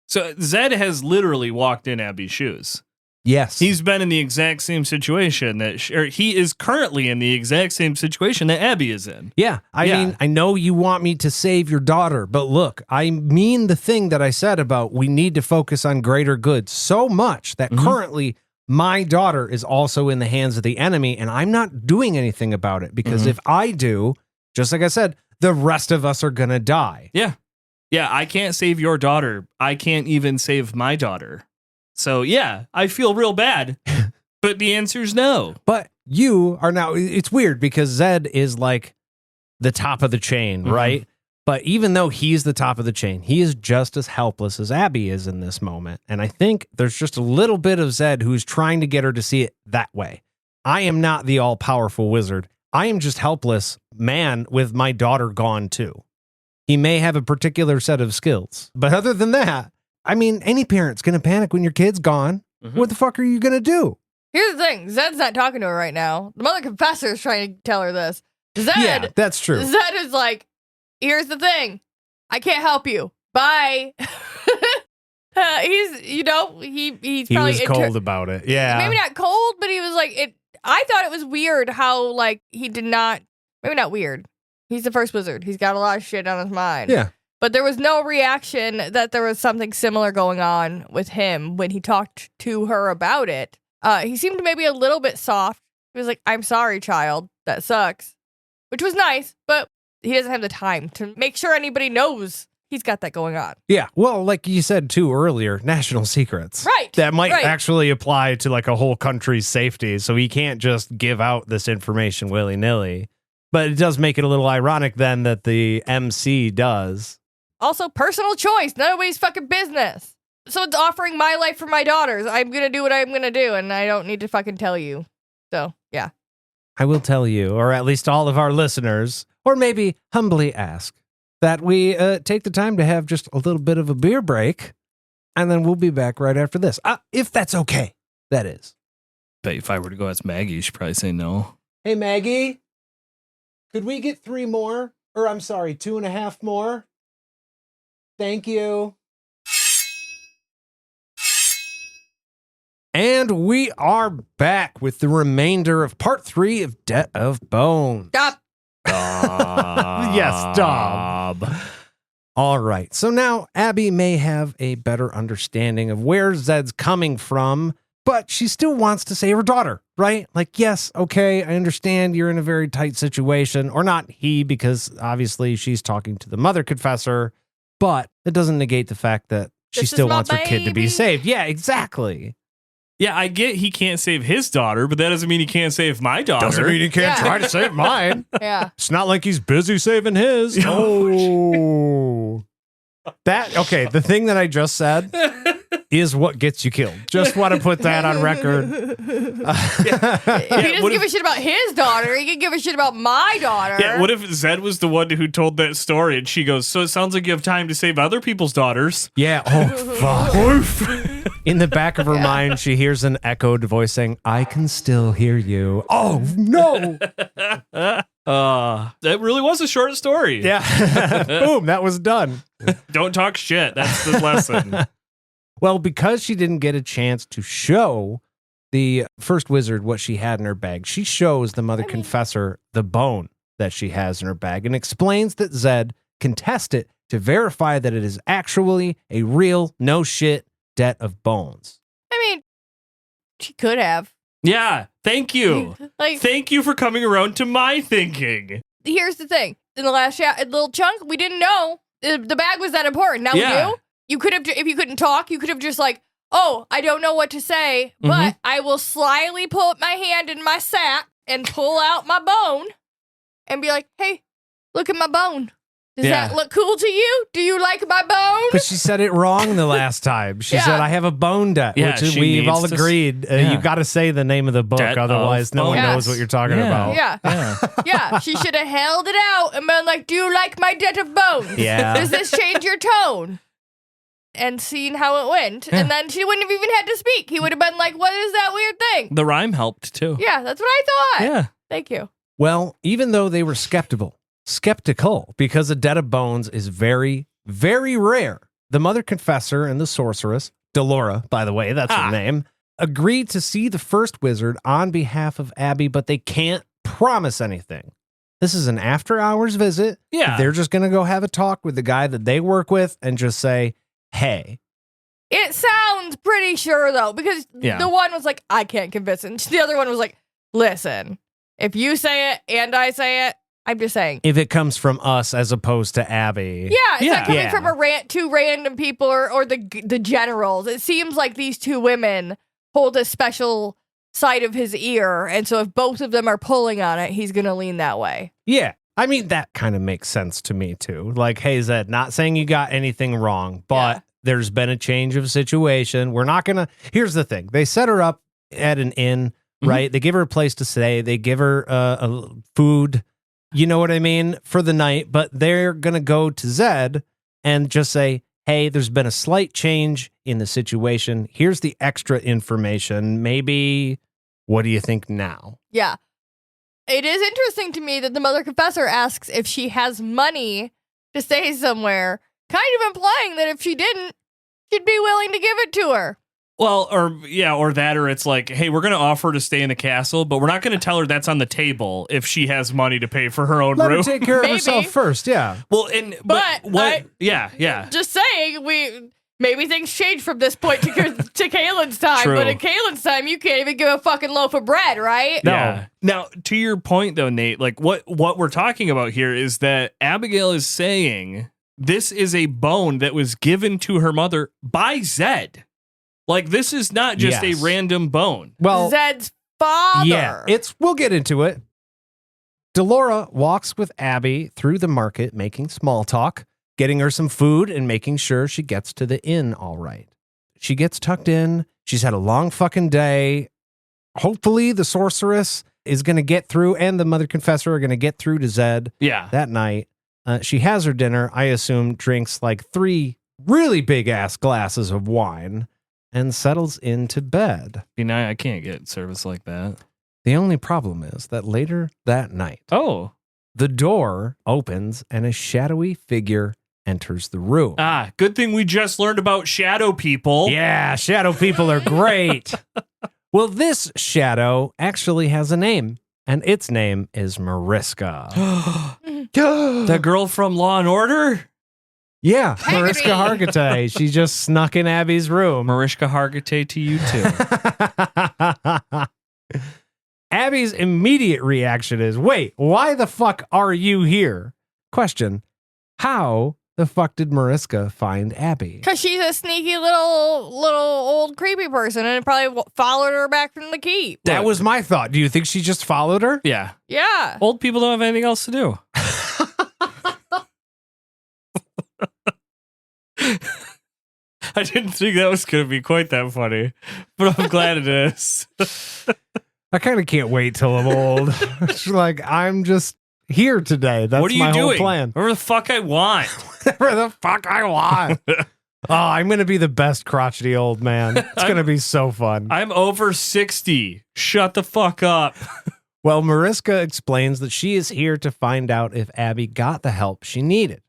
So Zed has literally walked in Abby's shoes. Yes. He's been in the exact same situation or he is currently in the exact same situation that Abby is in. Yeah. I mean, I know you want me to save your daughter, but look, I mean the thing that I said about we need to focus on greater good so much that currently my daughter is also in the hands of the enemy, and I'm not doing anything about it because if I do, just like I said, the rest of us are going to die. Yeah. Yeah, I can't save your daughter. I can't even save my daughter. So, yeah, I feel real bad. But the answer is no. But you are now, it's weird because Zed is like the top of the chain, right? But even though he's the top of the chain, he is just as helpless as Abby is in this moment. And I think there's just a little bit of Zed who's trying to get her to see it that way. I am not the all-powerful wizard. I am just helpless man with my daughter gone too. He may have a particular set of skills. But other than that, I mean, any parent's going to panic when your kid's gone. What the fuck are you going to do? Here's the thing. Zed's not talking to her right now. The mother confessor is trying to tell her this. Zed, Yeah, that's true. Zed is like, here's the thing. I can't help you. Bye. He's, you know, he's He probably was cold about it. Yeah. maybe not cold, but he was like, it. I thought it was weird how, like, he did not, maybe not weird. He's the first wizard. He's got a lot of shit on his mind. Yeah. But there was no reaction that there was something similar going on with him when he talked to her about it. He seemed maybe a little bit soft. He was like, I'm sorry, child. That sucks. Which was nice, but he doesn't have the time to make sure anybody knows he's got that going on. Yeah. Well, like you said too earlier, national secrets. Right. That might right. actually apply to like a whole country's safety. So he can't just give out this information willy-nilly. But it does make it a little ironic then that the MC does. Also, personal choice. Nobody's fucking business. So it's offering my life for my daughters. I'm going to do what I'm going to do, and I don't need to fucking tell you. So, yeah. I will tell you, or at least all of our listeners, or maybe humbly ask, that we take the time to have just a little bit of a beer break, and then we'll be back right after this. If that's okay, that is. Bet if I were to go ask Maggie, she'd probably say no. Hey, Maggie, could we get 3 more? Or I'm sorry, 2.5 more? Thank you. And we are back with the remainder of part 3 of Debt of Bones. Stop. Yes, Dob. All right. So now Abby may have a better understanding of where Zed's coming from, but she still wants to save her daughter, right? Like, yes, okay, I understand you're in a very tight situation, or not he, because obviously she's talking to the mother confessor, but it doesn't negate the fact that she This is still my wants her kid to be baby. saved. Yeah, exactly. Yeah, I get he can't save his daughter, but that doesn't mean he can't save my daughter. Doesn't mean he can't Yeah. try to save mine. Yeah. It's not like he's busy saving his. Oh. Okay, the thing that I just said is what gets you killed. Just want to put that on record. If he doesn't give a shit about his daughter, he can give a shit about my daughter. Yeah, what if Zed was the one who told that story and she goes, so it sounds like you have time to save other people's daughters. Yeah, oh, fuck. In the back of her mind, she hears an echoed voice saying, I can still hear you. Oh, no. That really was a short story. Yeah. Boom, that was done. Don't talk shit. That's the lesson. Well, because she didn't get a chance to show the first wizard what she had in her bag, she shows the mother confessor the bone that she has in her bag and explains that Zed can test it to verify that it is actually a real, no shit debt of bones. I mean, she could have. Yeah, thank you. Like, Thank you for coming around to my thinking. here's the thing. In the last little chunk, we didn't know the bag was that important. Now Yeah. we do. You could have, if you couldn't talk, you could have just like, oh, I don't know what to say, but I will slyly put my hand in my sack and pull out my bone and be like, hey, look at my bone. Does Yeah. that look cool to you? Do you like my bone? But she said it wrong the last time. She Yeah. said, I have a bone debt, Yeah, which is, she we've needs all to agreed. yeah. You got to say the name of the book. Debt of Otherwise, no one bones. knows what you're talking Yeah. about. Yeah. Yeah. Yeah, she should have held it out and been like, do you like my debt of bones? Yeah. Does this change your tone? And seen how it went. Yeah. And then she wouldn't have even had to speak. He would have been like, what is that weird thing? The rhyme helped too. Yeah, that's what I thought. Yeah. Thank you. Well, even though they were skeptical, because a debt of bones is very, very rare, the mother confessor and the sorceress, Delora, by the way, that's her name, agreed to see the first wizard on behalf of Abby, but they can't promise anything. This is an after-hours visit. Yeah. They're just going to go have a talk with the guy that they work with and just say, hey. It sounds pretty sure, though, because Yeah. the one was like, I can't convince him. The other one was like, listen, if you say it and I say it, I'm just saying. If it comes from us as opposed to Abby. Yeah, it's Yeah. not coming Yeah. from two random people or the generals. It seems like these two women hold a special side of his ear. And so if both of them are pulling on it, he's going to lean that way. Yeah. I mean, that kind of makes sense to me, too. Like, hey, Zed, not saying you got anything wrong, but there's been a change of situation. We're not going to... Here's the thing. They set her up at an inn, right? They give her a place to stay. They give her food, you know what I mean, for the night. But they're going to go to Zed and just say, hey, there's been a slight change in the situation. Here's the extra information. Maybe, what do you think now? Yeah. It is interesting to me that the mother confessor asks if she has money to stay somewhere, kind of implying that if she didn't, she'd be willing to give it to her. Well, or that, or it's like, hey, we're going to offer to stay in the castle, but we're not going to tell her that's on the table if she has money to pay for her own Let room. her take care of herself first, yeah. Well, But what? Yeah. Just saying, maybe things change from this point to Kaylin's time, True. but in Kaylin's time, you can't even give a fucking loaf of bread, right? No. Yeah. Now, to your point, though, Nate, like what we're talking about here is that Abigail is saying this is a bone that was given to her mother by Zed. Like, this is not just a random bone. Well, Zed's father. yeah, we'll get into it. Delora walks with Abby through the market, making small talk, getting her some food and making sure she gets to the inn all right. She gets tucked in. She's had a long fucking day. Hopefully the sorceress is going to get through and the mother confessor are going to get through to Zed that night. She has her dinner, I assume, drinks like 3 really big ass glasses of wine and settles into bed. I can't get service like that. The only problem is that later that night, the door opens and a shadowy figure enters the room. Good thing we just learned about shadow people. Yeah, shadow people are great. Well, this shadow actually has a name, and its name is Mariska. The girl from Law and Order? Yeah, Mariska Hargitay. She just snuck in Abby's room. Mariska Hargitay to you too. Abby's immediate reaction is, wait, why the fuck are you here? Question, how the fuck did Mariska find Abby? Because she's a sneaky little old creepy person and probably followed her back from the keep. That was my thought. Do you think she just followed her? Yeah. Yeah. Old people don't have anything else to do. I didn't think that was going to be quite that funny, but I'm glad it is. I kind of can't wait till I'm old. It's like, I'm just here today. That's what are you my whole doing? plan. Whatever the fuck I want. Whatever the fuck I want. Oh, I'm going to be the best crotchety old man. It's going to be so fun. I'm over 60. Shut the fuck up. Well, Mariska explains that she is here to find out if Abby got the help she needed.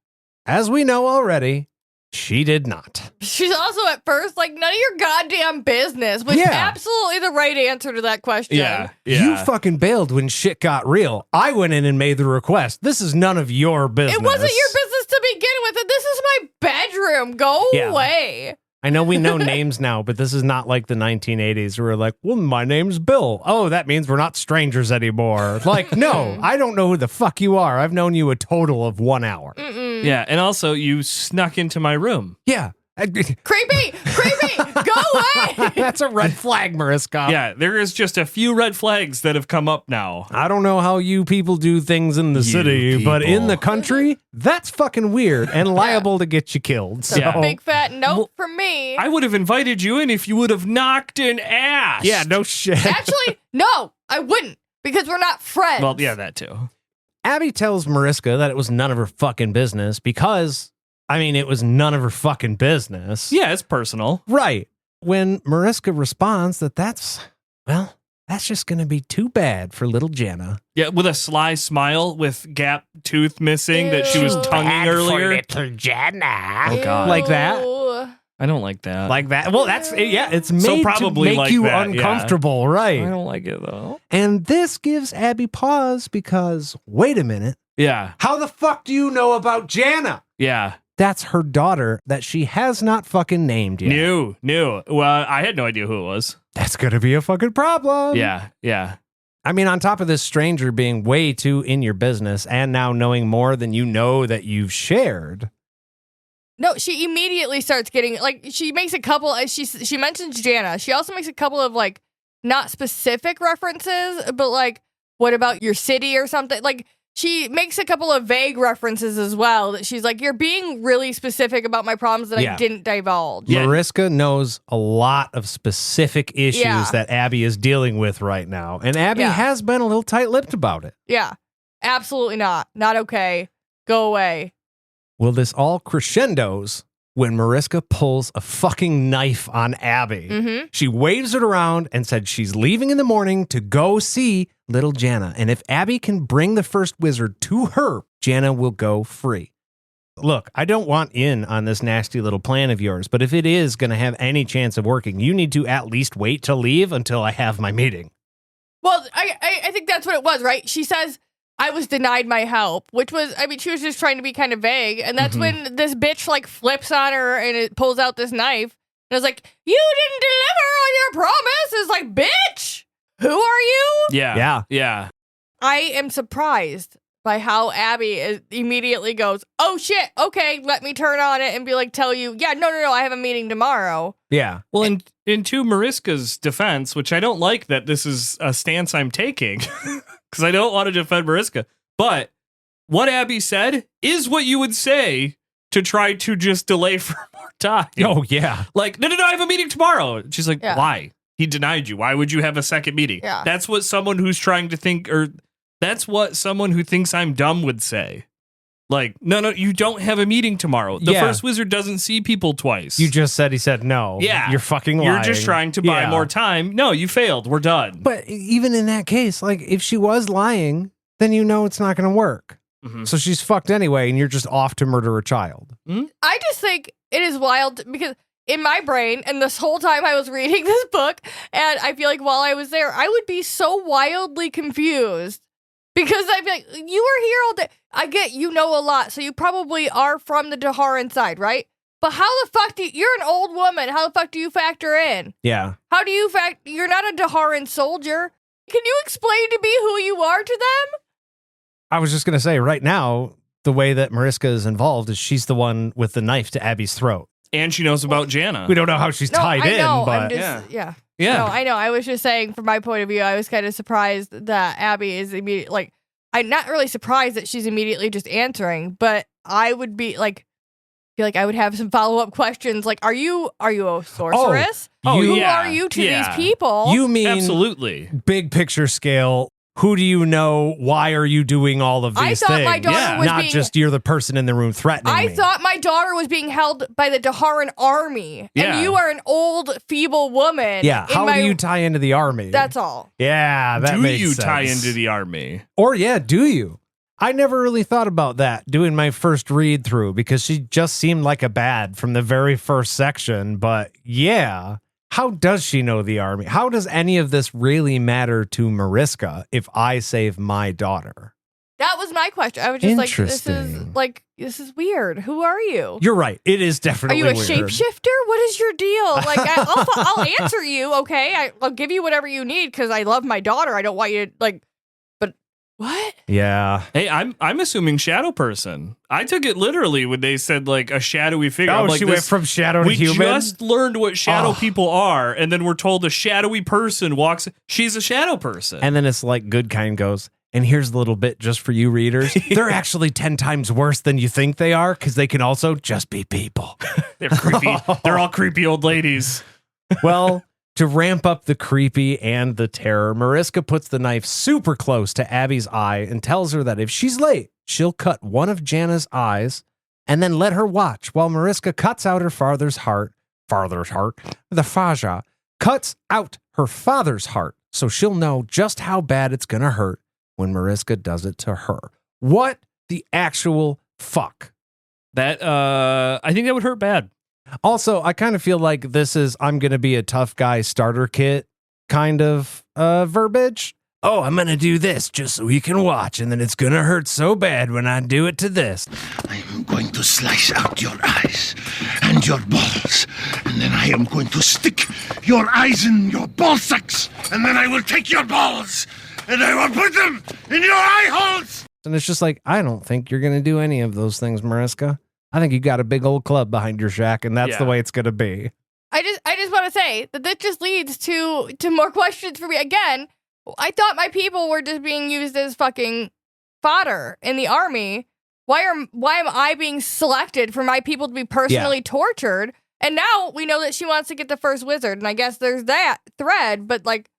As we know already, she did not. She's also at first like, none of your goddamn business, which is absolutely the right answer to that question. Yeah. You fucking bailed when shit got real. I went in and made the request. This is none of your business. It wasn't your business to begin with. And this is my bedroom. Go away. I know we know names now, but this is not like the 1980s where we're like, well, my name's Bill. Oh, that means we're not strangers anymore. Like, no, I don't know who the fuck you are. I've known you a total of 1 hour. Yeah, and also you snuck into my room. Yeah. Creepy! Go away! That's a red flag, Mariska. Yeah, there is just a few red flags that have come up now. I don't know how you people do things in the city, but in the country, that's fucking weird and liable to get you killed. So. A big fat note from me. I would have invited you in if you would have knocked an ass. Yeah, no shit. Actually, no, I wouldn't, because we're not friends. Well, yeah, that too. Abby tells Mariska that it was none of her fucking business because, it was none of her fucking business. Yeah, it's personal. Right. When Mariska responds that's just going to be too bad for little Jenna. Yeah, with a sly smile with gap tooth missing that she was tonguing earlier. For little Jenna. Oh, God. Like that? I don't like that. Like that? Well, it's made So probably to make like you that, uncomfortable, right? I don't like it, though. And this gives Abby pause because, wait a minute. Yeah. How the fuck do you know about Jana? Yeah. That's her daughter that she has not fucking named yet. New. Well, I had no idea who it was. That's going to be a fucking problem. Yeah. On top of this stranger being way too in your business and now knowing more than you know that you've shared. No, she immediately starts getting, like, she makes a couple, she mentions Jana. She also makes a couple of, like, not specific references, but like, what about your city or something? Like, she makes a couple of vague references as well that she's like, you're being really specific about my problems that I didn't divulge. Yeah. Mariska knows a lot of specific issues that Abby is dealing with right now. And Abby has been a little tight-lipped about it. Yeah, absolutely not. Not okay. Go away. Well, this all crescendos when Mariska pulls a fucking knife on Abby. Mm-hmm. She waves it around and said she's leaving in the morning to go see little Jana. And if Abby can bring the first wizard to her, Jana will go free. Look, I don't want in on this nasty little plan of yours, but if it is going to have any chance of working, you need to at least wait to leave until I have my meeting. Well, I think that's what it was, right? She says, I was denied my help, which was, I mean, she was just trying to be kind of vague. And that's when this bitch like flips on her and it pulls out this knife. And it's like, you didn't deliver on your promise. It's like, bitch, who are you? Yeah. I am surprised by how Abby immediately goes, oh shit, okay, let me turn on it and be like, tell you, no, I have a meeting tomorrow. Yeah. Well, to Mariska's defense, which I don't like that this is a stance I'm taking, because I don't want to defend Mariska, but what Abby said is what you would say to try to just delay for more time. Oh, yeah. Like, no, I have a meeting tomorrow. She's like, why? He denied you. Why would you have a second meeting? Yeah. That's what someone who's trying to think, or that's what someone who thinks I'm dumb would say. Like, no, you don't have a meeting tomorrow. The first wizard doesn't see people twice. You just said he said no. Yeah. You're fucking lying. You're just trying to buy more time. No, you failed. We're done. But even in that case, like, if she was lying, then you know it's not going to work. Mm-hmm. So she's fucked anyway, and you're just off to murder a child. I just think it is wild because in my brain, and this whole time I was reading this book, and I feel like while I was there, I would be so wildly confused. Because I'd be like, you were here all day. I get you know a lot, so you probably are from the Daharan side, right? But how the fuck you're an old woman. How the fuck do you factor in? Yeah. How do you you're not a Daharan soldier. Can you explain to me who you are to them? I was just going to say right now, the way that Mariska is involved is she's the one with the knife to Abby's throat. And she knows about Jana. We don't know how she's tied in, but yeah. Yeah. No, I know. I was just saying, from my point of view, I was kind of surprised that Abby is immediately like, I'm not really surprised that she's immediately just answering, but I would be like, feel like I would have some follow-up questions like, are you a sorceress? Who are you to these people? You mean absolutely big picture scale? Who do you know? Why are you doing all of these things? I thought my daughter was not just you're the person in the room threatening me. I thought my daughter was being held by the Daharan army, and you are an old, feeble woman. Yeah, how do you tie into the army? That's all. Yeah, that makes sense. Do you tie into the army? Or do you? I never really thought about that doing my first read through because she just seemed like a bad from the very first section. But how does she know the army? How does any of this really matter to Mariska if I save my daughter? That was my question. I was just this is weird. Who are you? You're right. It is definitely weird. Are you a shapeshifter? What is your deal? Like, I'll answer you, okay? I'll give you whatever you need because I love my daughter. I don't want you to, like, but what? Yeah. Hey, I'm assuming shadow person. I took it literally when they said, like, a shadowy figure. Oh, like, she went from shadow to human? We just learned what shadow people are, and then we're told a shadowy person walks. She's a shadow person. And then it's like good kind goes, and here's a little bit just for you readers. They're actually 10 times worse than you think they are because they can also just be people. They're creepy. They're all creepy old ladies. Well, to ramp up the creepy and the terror, Mariska puts the knife super close to Abby's eye and tells her that if she's late, she'll cut one of Jana's eyes and then let her watch while Mariska cuts out her father's heart, the Faja, cuts out her father's heart so she'll know just how bad it's going to hurt when Mariska does it to her. What the actual fuck? That, I think that would hurt bad. Also, I kind of feel like this is I'm going to be a tough guy starter kit kind of verbiage. Oh, I'm going to do this just so you can watch, and then it's going to hurt so bad when I do it to this. I'm going to slice out your eyes and your balls, and then I am going to stick your eyes in your ball sacks, and then I will take your balls, and I will put them in your eye holes. And it's just like, I don't think you're going to do any of those things, Mariska. I think you got a big old club behind your shack, and that's the way it's going to be. I just want to say that this just leads to more questions for me. Again, I thought my people were just being used as fucking fodder in the army. Why am I being selected for my people to be personally tortured? And now we know that she wants to get the first wizard, and I guess there's that thread, but like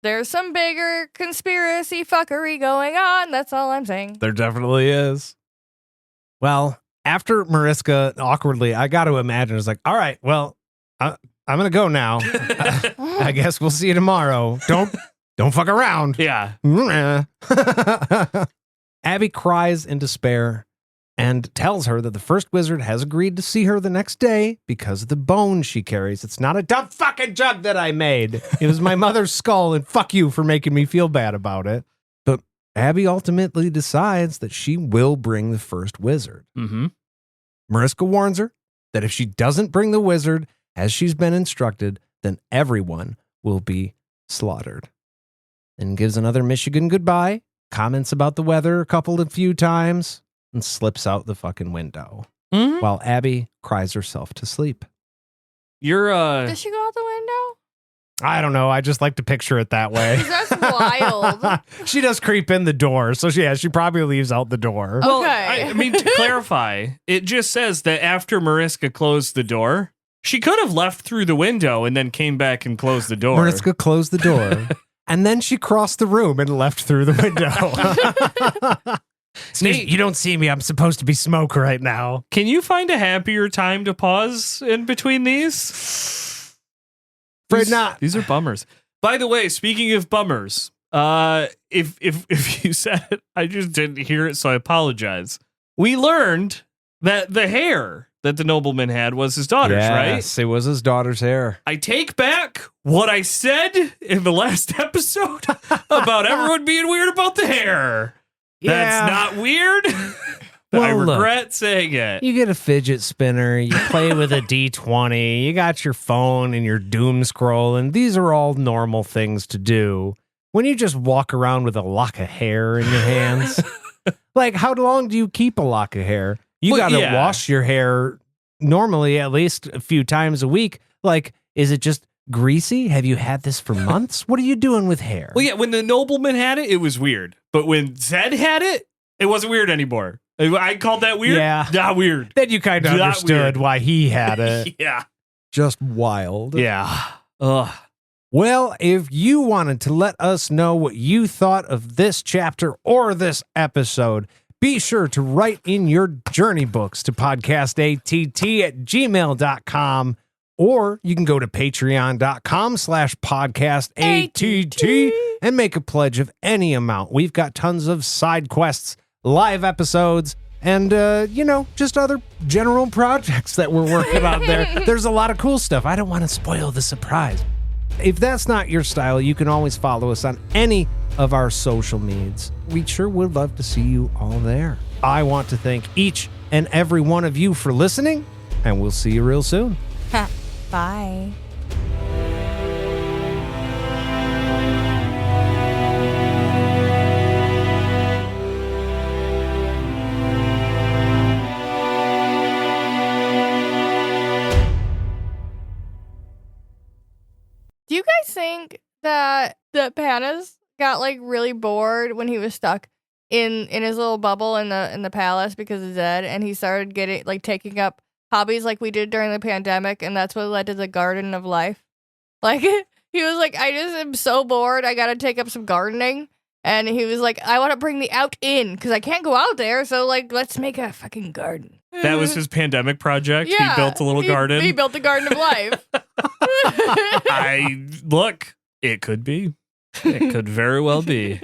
there's some bigger conspiracy fuckery going on. That's all I'm saying. There definitely is. Well, after Mariska awkwardly, I got to imagine, it's like, all right, well, I'm going to go now. I guess we'll see you tomorrow. Don't fuck around. Yeah. Abby cries in despair and tells her that the first wizard has agreed to see her the next day because of the bone she carries. It's not a dumb fucking jug that I made. It was my mother's skull, and fuck you for making me feel bad about it. But Abby ultimately decides that she will bring the first wizard. Mm-hmm. Mariska warns her that if she doesn't bring the wizard as she's been instructed, then everyone will be slaughtered. And gives another Michigan goodbye, comments about the weather a few times, and slips out the fucking window while Abby cries herself to sleep. Does she go out the window? I don't know. I just like to picture it that way. That's wild. She does creep in the door. So she probably leaves out the door. Oh. Well, Okay. I mean, to clarify, it just says that after Mariska closed the door, she could have left through the window and then came back and closed the door. Mariska closed the door. And then she crossed the room and left through the window. Nate, You don't see me. I'm supposed to be smoke right now. can you find a happier time to pause in between these? Afraid not. These are bummers. By the way, speaking of bummers, if you said it, I just didn't hear it, so I apologize. We learned that the hair that the nobleman had was his daughter's, right? Yes, it was his daughter's hair. I take back what I said in the last episode about everyone being weird about the hair. That's not weird. I Well, look. regret saying it. You get a fidget spinner, you play with a D20, you got your phone and your doom scroll, and these are all normal things to do. When you just walk around with a lock of hair in your hands, like how long do you keep a lock of hair? You Well, got to yeah. wash your hair normally at least a few times a week. Like, is it just greasy? Have you had this for months? What are you doing with hair? Well, yeah, when the nobleman had it, it was weird. But when Zed had it, it wasn't weird anymore. I called that weird. Yeah. Not weird. Then you kind of Not understood weird. why he had it. Yeah. Just wild. Yeah. Ugh. Well, if you wanted to let us know what you thought of this chapter or this episode, be sure to write in your journey books to podcastatt@gmail.com, or you can go to patreon.com/podcastatt and make a pledge of any amount. We've got tons of side quests, live episodes, and, just other general projects that we're working on there. There's a lot of cool stuff. I don't want to spoil the surprise. If that's not your style, you can always follow us on any of our social medias. We sure would love to see you all there. I want to thank each and every one of you for listening, and we'll see you real soon. Bye. Do you guys think that Panas got like really bored when he was stuck in his little bubble in the palace because of Zed, and he started getting like taking up hobbies like we did during the pandemic, and that's what led to the Garden of Life? Like he was like, I just am so bored, I gotta take up some gardening. And he was like, I want to bring the out in because I can't go out there, so like let's make a fucking garden. That was his pandemic project. Yeah, He built a little garden. He built the Garden of Life. Look, it could be. It could very well be.